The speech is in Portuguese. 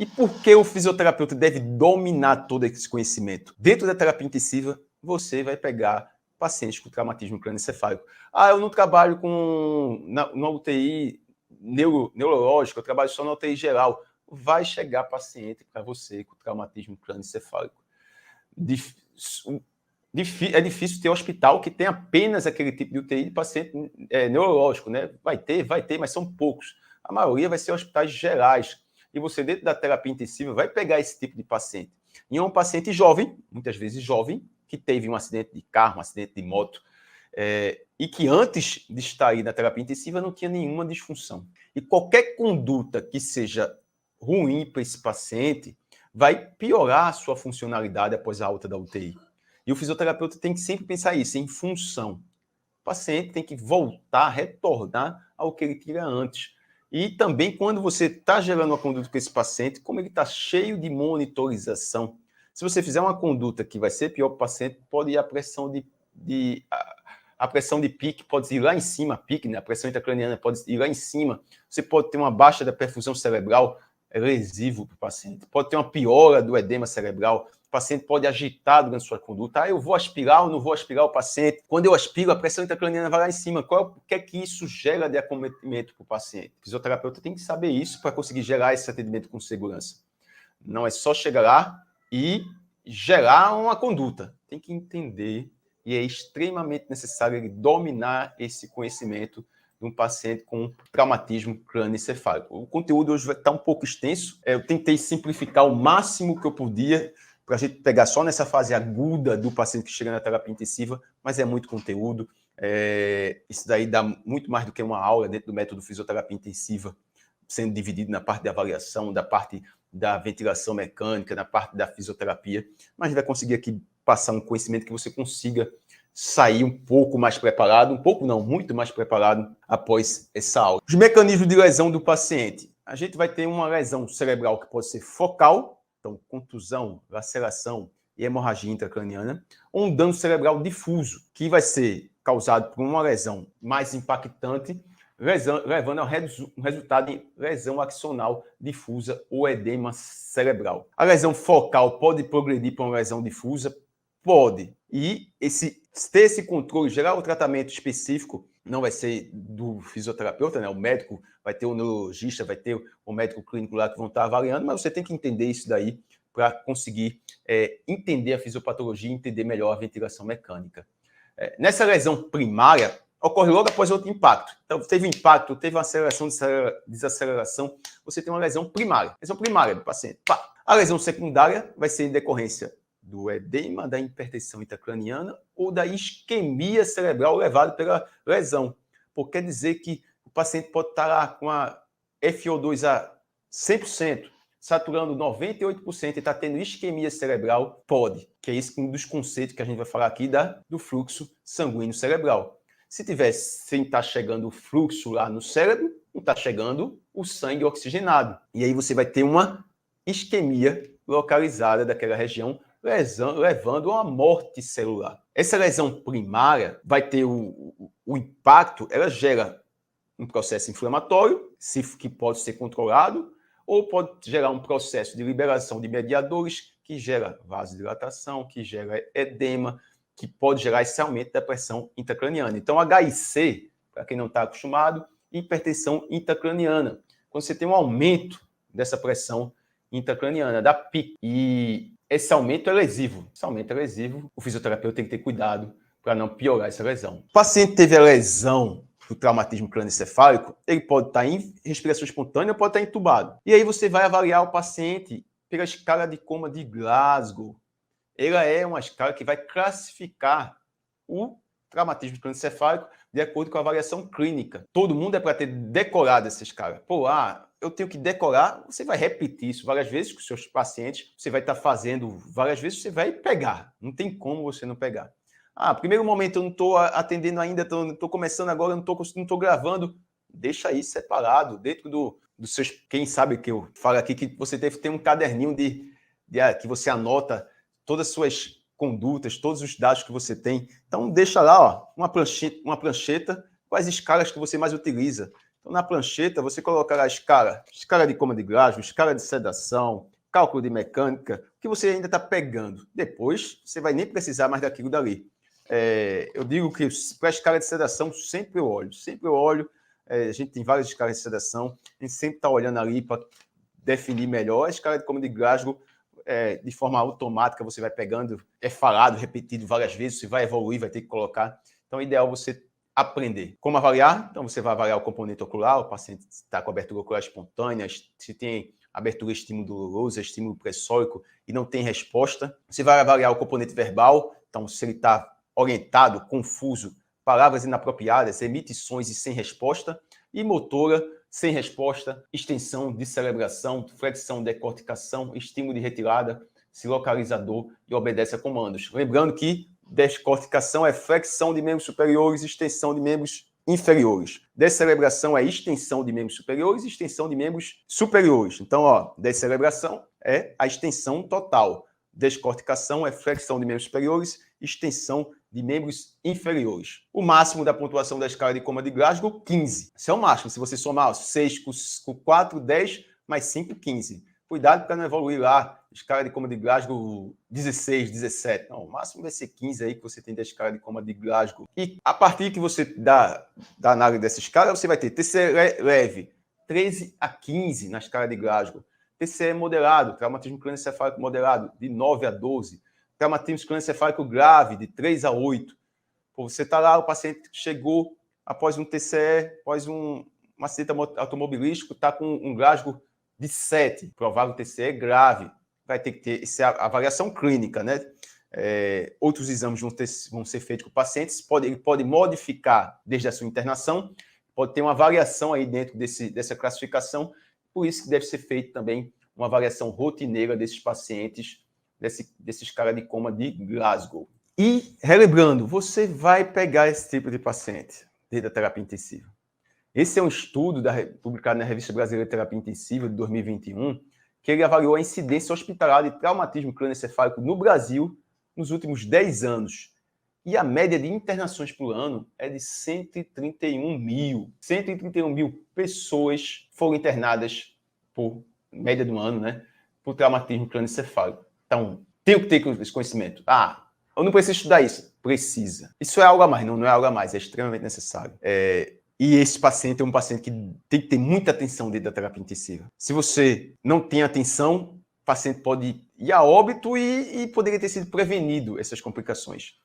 E por que o fisioterapeuta deve dominar todo esse conhecimento? Dentro da terapia intensiva, você vai pegar pacientes com traumatismo crânioencefálico. Eu não trabalho na UTI neurológica, eu trabalho só na UTI geral. Vai chegar paciente para você com traumatismo crânioencefálico. É difícil ter hospital que tem apenas aquele tipo de UTI de paciente neurológico, né? Vai ter, mas são poucos. A maioria vai ser hospitais gerais. E você, dentro da terapia intensiva, vai pegar esse tipo de paciente. E é um paciente jovem, muitas vezes jovem, que teve um acidente de carro, um acidente de moto, e que antes de estar aí na terapia intensiva não tinha nenhuma disfunção. E qualquer conduta que seja ruim para esse paciente vai piorar a sua funcionalidade após a alta da UTI. E o fisioterapeuta tem que sempre pensar isso, em função. O paciente tem que voltar, retornar ao que ele tinha antes. E também, quando você está gerando uma conduta com esse paciente, como ele está cheio de monitorização, se você fizer uma conduta que vai ser pior para o paciente, pode ir a pressão a pressão de pique pode ir lá em cima, pique, né? A pressão intracraniana pode ir lá em cima. Você pode ter uma baixa da perfusão cerebral, lesivo para o paciente. Pode ter uma piora do edema cerebral. O paciente pode agitar durante sua conduta. Eu vou aspirar ou não vou aspirar o paciente? Quando eu aspiro, a pressão intracraniana vai lá em cima. O que é que isso gera de acometimento para o paciente? O fisioterapeuta tem que saber isso para conseguir gerar esse atendimento com segurança. Não é só chegar lá e gerar uma conduta. Tem que entender, e é extremamente necessário ele dominar esse conhecimento de um paciente com traumatismo crânioencefálico. O conteúdo hoje vai estar um pouco extenso. Eu tentei simplificar o máximo que eu podia para a gente pegar só nessa fase aguda do paciente que chega na terapia intensiva, mas é muito conteúdo. Isso daí dá muito mais do que uma aula dentro do método fisioterapia intensiva, sendo dividido na parte de avaliação, da parte da ventilação mecânica, na parte da fisioterapia, mas a gente vai conseguir aqui passar um conhecimento que você consiga sair um pouco mais preparado, um pouco não, muito mais preparado após essa aula. Os mecanismos de lesão do paciente. A gente vai ter uma lesão cerebral que pode ser focal, então contusão, laceração e hemorragia intracraniana, ou um dano cerebral difuso, que vai ser causado por uma lesão mais impactante, levando ao resultado de lesão axonal difusa ou edema cerebral. A lesão focal pode progredir para uma lesão difusa? Pode. E ter esse controle, gerar o tratamento específico, não vai ser do fisioterapeuta, né? O médico vai ter o neurologista, vai ter o médico clínico lá que vão estar avaliando, mas você tem que entender isso daí para conseguir entender a fisiopatologia e entender melhor a ventilação mecânica. Nessa lesão primária, ocorre logo após outro impacto. Então, teve impacto, teve uma aceleração, desaceleração, você tem uma lesão primária. Lesão primária do paciente. A lesão secundária vai ser em decorrência do edema, da hipertensão intracraniana ou da isquemia cerebral levada pela lesão. Porque quer dizer que o paciente pode estar lá com a FO2 a 100%, saturando 98% e está tendo isquemia cerebral? Pode. Que é esse um dos conceitos que a gente vai falar aqui do fluxo sanguíneo cerebral. Se tiver sem estar chegando o fluxo lá no cérebro, não está chegando o sangue oxigenado. E aí você vai ter uma isquemia localizada daquela região, levando a uma morte celular. Essa lesão primária vai ter o impacto, ela gera um processo inflamatório, que pode ser controlado, ou pode gerar um processo de liberação de mediadores, que gera vasodilatação, que gera edema, que pode gerar esse aumento da pressão intracraniana. Então, HIC, para quem não está acostumado, hipertensão intracraniana. Quando você tem um aumento dessa pressão intracraniana, da PIC, e esse aumento é lesivo. Esse aumento é lesivo, o fisioterapeuta tem que ter cuidado para não piorar essa lesão. O paciente teve a lesão do traumatismo crânioencefálico, ele pode estar em respiração espontânea ou pode estar entubado. E aí você vai avaliar o paciente pela escala de coma de Glasgow. Ela é uma escala que vai classificar o traumatismo crânioencefálico de acordo com a avaliação clínica. Todo mundo é para ter decorado essa escala. Eu tenho que decorar, você vai repetir isso várias vezes com os seus pacientes, você vai estar fazendo várias vezes, você vai pegar. Não tem como você não pegar. Primeiro momento eu não estou atendendo ainda, estou começando agora, não estou gravando. Deixa aí separado, dentro dos seus... Quem sabe que eu falo aqui que você deve ter um caderninho que você anota todas as suas condutas, todos os dados que você tem. Então, deixa lá uma prancheta com as escalas que você mais utiliza. Então, na prancheta, você colocará escala de coma de Glasgow, escala de sedação, cálculo de mecânica, que você ainda está pegando. Depois, você vai nem precisar mais daquilo dali. Eu digo que para a escala de sedação, sempre eu olho. A gente tem várias escalas de sedação, a gente sempre está olhando ali para definir melhor. A escala de coma de Glasgow, de forma automática, você vai pegando, é falado, repetido várias vezes, você vai evoluir, vai ter que colocar. Então, é ideal você aprender. Como avaliar? Então, você vai avaliar o componente ocular, o paciente está com abertura ocular espontânea, se tem abertura estímulo doloroso, estímulo pressórico e não tem resposta. Você vai avaliar o componente verbal, então, se ele está orientado, confuso, palavras inapropriadas, emite sons e sem resposta. E motora, sem resposta, extensão, descerebração, flexão, decorticação, estímulo de retirada, se localizador e obedece a comandos. Lembrando que descorticação é flexão de membros superiores, extensão de membros inferiores. Descerebração é extensão de membros superiores e extensão de membros superiores. Então, descerebração é a extensão total. Descorticação é flexão de membros superiores, extensão de membros inferiores. O máximo da pontuação da escala de coma de Glasgow, 15. Esse é o máximo. Se você somar 6 com 4, 10, mais 5, 15. Cuidado para não evoluir lá, escala de coma de Glasgow 16, 17. Não, o máximo vai ser 15 aí que você tem da escala de coma de Glasgow. E a partir que você dá da análise dessa escala, você vai ter TCE leve, 13 a 15 na escala de Glasgow. TCE moderado, traumatismo crânioencefálico moderado, de 9 a 12. Traumatismo crânioencefálico grave, de 3 a 8. Pô, você está lá, o paciente chegou após um TCE, após um acidente automobilístico, está com um Glasgow de 7, provável TCE grave. Vai ter que ter essa avaliação clínica, né? Outros exames vão ser feitos com pacientes, ele pode modificar desde a sua internação, pode ter uma variação aí dentro dessa classificação, por isso que deve ser feito também uma avaliação rotineira desses pacientes, desses caras de coma de Glasgow. E, relembrando, você vai pegar esse tipo de paciente dentro da terapia intensiva. Esse é um estudo publicado na Revista Brasileira de Terapia Intensiva de 2021, que ele avaliou a incidência hospitalar de traumatismo crânioencefálico no Brasil nos últimos 10 anos. E a média de internações por ano é de 131 mil. 131 mil pessoas foram internadas por média de um ano, né? Por traumatismo crânioencefálico. Então, tenho que ter esse conhecimento. Eu não preciso estudar isso. Precisa. Isso é algo a mais, não é algo a mais, é extremamente necessário. E esse paciente é um paciente que tem que ter muita atenção dentro da terapia intensiva. Se você não tem atenção, o paciente pode ir a óbito e poderia ter sido prevenido essas complicações.